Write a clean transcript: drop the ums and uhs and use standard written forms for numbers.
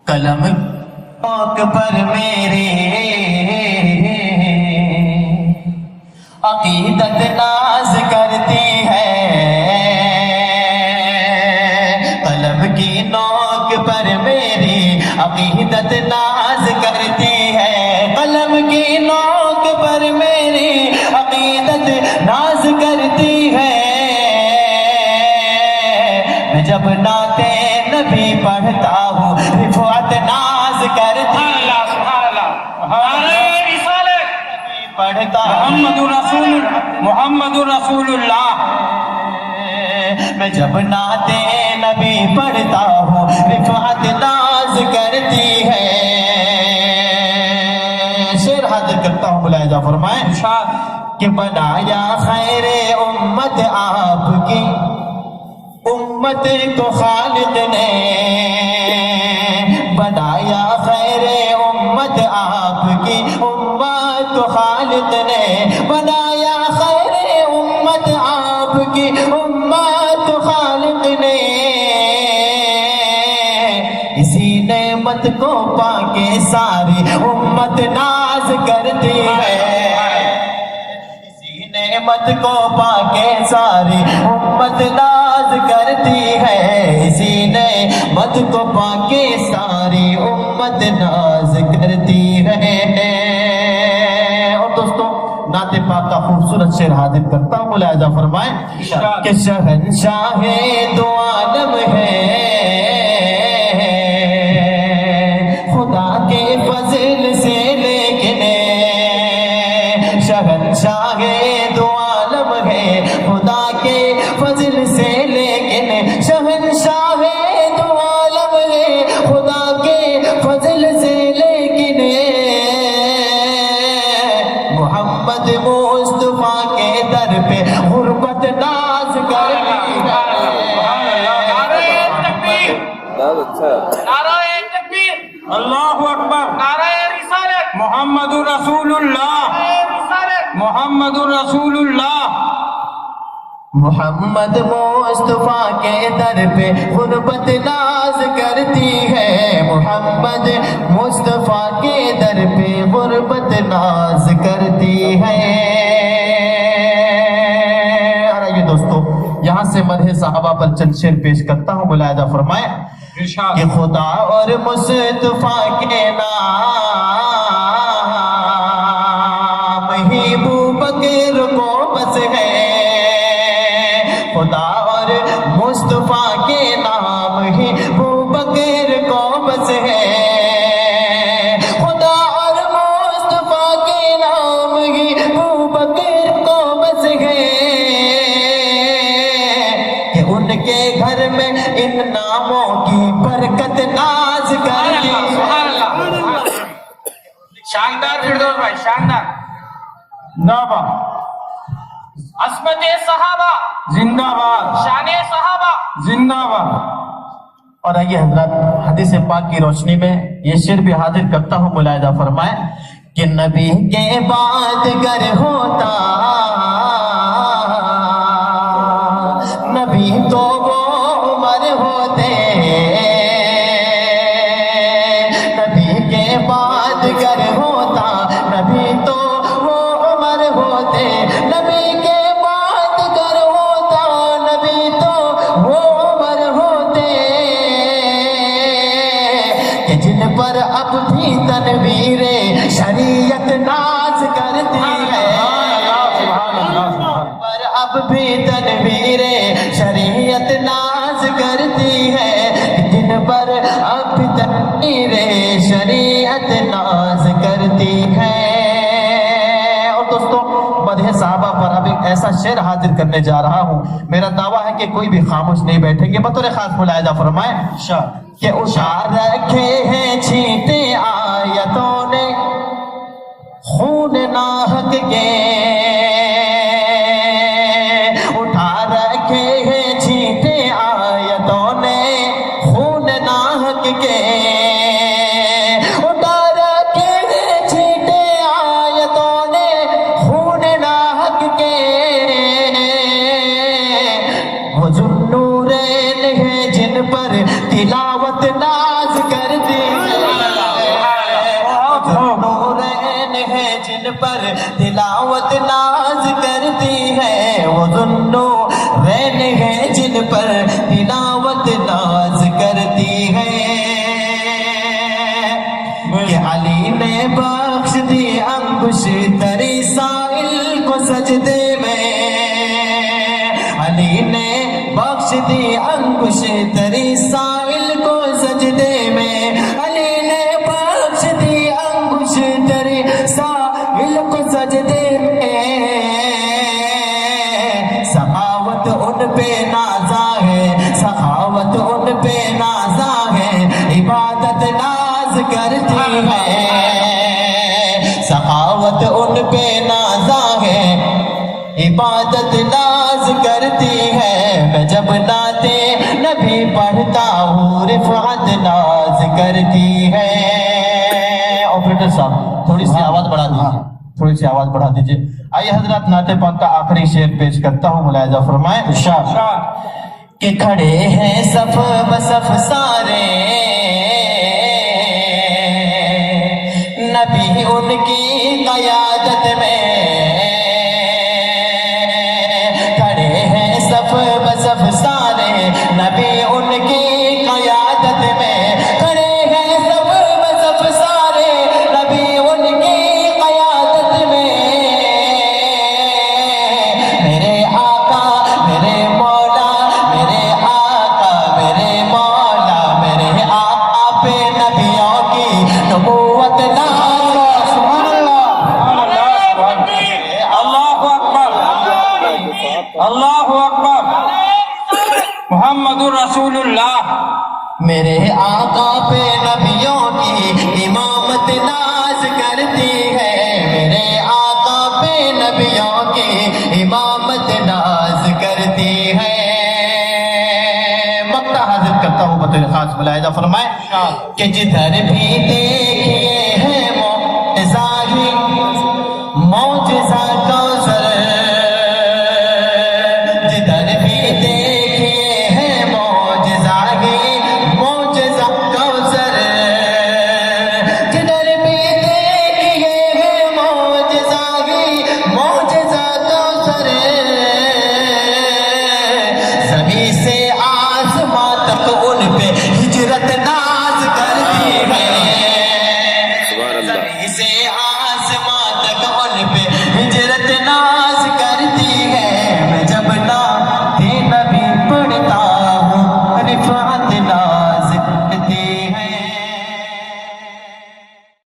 قلم کوک پر میرے عقیدت ناز کرتی ہے، قلم کی نوک پر میری عقیدت ناز کرتی ہے، قلم کی نوک پر میری عقیدت ناز کرتی ہے، میں جب نعت نبی پڑھتا ہوں رفعت ناز کرتی ہے، پڑھتا محمد رسول اللہ، میں جب نعت نبی پڑھتا ہوں رفعت ناز کرتی ہے۔ شعر حاضر کرتا ہوں، ملاحظہ فرمائیں کہ بنایا خیر امت آپ کی امت کو خالق نے، بنایا خیر امت آپ کی امت کو خالق نے، بنایا خیر امت آپ کی امت کو خالق نے، اسی نعمت کو پا کے ساری امت ناز کرتی ہے، اسی نعمت کو پا کے ساری امت ناز کرتی ہے، اسی نعمت کو پا کے ساری امت ناز کرتی ہے۔ اور دوستوں نعت پاک کا خوبصورت شعر حاضر کرتا ہوں، ملاحظہ فرمائیں کہ شہنشاہ دو عالم ہے، خدا کے فضل سے لیکن شہنشاہ دو عالم ہے، خدا کے فضل سے لیکن شہنشاہ دو عالم ہے، خدا کے فضل سے لیکن محمد مصطفیٰ کے در پہ غربت ناز کرتی ہے۔ نعرہ تکبیر، اللہ اکبر، نعرہ رسالت، محمد رسول اللہ، محمد رسول اللہ، محمد مصطفیٰ کے در پہ غربت ناز کرتی ہے، محمد مصطفیٰ کے در پہ غربت ناز کرتی ہے۔ اور آئیے دوستو یہاں سے مدح صحابہ پر چند شعر پیش کرتا ہوں، ملاحظہ فرمائیں کہ خدا اور مصطفیٰ کے نام ہی ابوبکر کو بس ہے، خدا اور مصطفیٰ کے نام ہی ابوبکر کو بس ہے، خدا اور مصطفیٰ کے نام ہی ابوبکر کو بس ہے، کہ ان کے گھر میں ان ناموں کی برکت ناز کرتی ہے۔ شاندار فردوس بھائی، شاندار، عصمت صحابہ زندہ باد، شان صحابہ زندہ باد۔ اور آئیے حضرات حدیث پاک کی روشنی میں یہ شعر بھی حاضر کرتا ہوں، ملاحظہ فرمائیں کہ نبی کے بعد گر ہوتا نبی تو وہ عمر ہوتے، نبی کے بعد گر ہوتا نبی تو وہ عمر ہوتے، نبی کے بعد گر ہوتا نبی تو وہ عمر ہوتے، کہ جن پر اب بھی تنویر شریعت ناز کرتی ہے، پر اب بھی تنویر شریعت ناز کرتی ہے، جن پر اب بھی تنویر شریعت ناز کرتی ہے۔ اور دوستوں مدح صحابہ پر اب ایک ایسا شعر حاضر کرنے جا رہا ہوں، میرا دعویٰ ہے کہ کوئی بھی خاموش نہیں بیٹھیں گے، بطور خاص ملاحظہ فرمائیں کہ اٹھا رکھے ہیں چھینٹے آیتوں نے خون ناحق کے، اٹھا رکھے ہیں چھینٹے آیتوں نے خون ناحق کے، اٹھا رکھے ہیں چھینٹے آیتوں نے خون ناحق کے، وہ ذوالنورین ہیں جن پر تلاوت ناز کرتی ظنو رین ہے جن پر تلاوت ناز کرتی ہے کہ علی نے بخش دی انگوش تری سائل کو سجدے میں علی نے بخش دی انگوش تری سائل کو سجدے میں علی نے بخش دی انگوش تری سائل کو سجدے میں سخاوت ان پہ نازا ہے سخاوت ان پہ نازا ہے عبادت ناز کرتی ہے سخاوت ان پہ نازا ہے عبادت ناز کرتی ہے میں جب ناتے نبی پڑھتا ہوں رفعت ناز کرتی ہے آپریٹر صاحب تھوڑی سی آواز بڑھا دیجیے تھوڑی سی آواز بڑھا دیجیے آئیے حضرات نعت پاک کا آخری شعر پیش کرتا ہوں ملاحظہ فرمائیں ارشاد کہ کھڑے ہیں صف بصف سارے نبی ان کی قیادت میں کھڑے ہیں صف بصف سارے نبی ان کی قیادت میں کھڑے ہیں صف بصف سارے نبی ان کی قیادت میں میرے آقا میرے مولا میرے آقا میرے مولا میرے آقا پہ نبیوں کی نبوت ناز سبحان اللہ اللہ اکبر اللہ اکبر محمد رسول اللہ میرے آقا پہ نبیوں کی امامت ناز کرتی ہے میرے آقا پہ نبیوں کی امامت ناز کرتی ہے مقطع حاضر کرتا ہوں بطور خاص ملاحظہ فرمائیں کہ جدھر بھی دیکھیے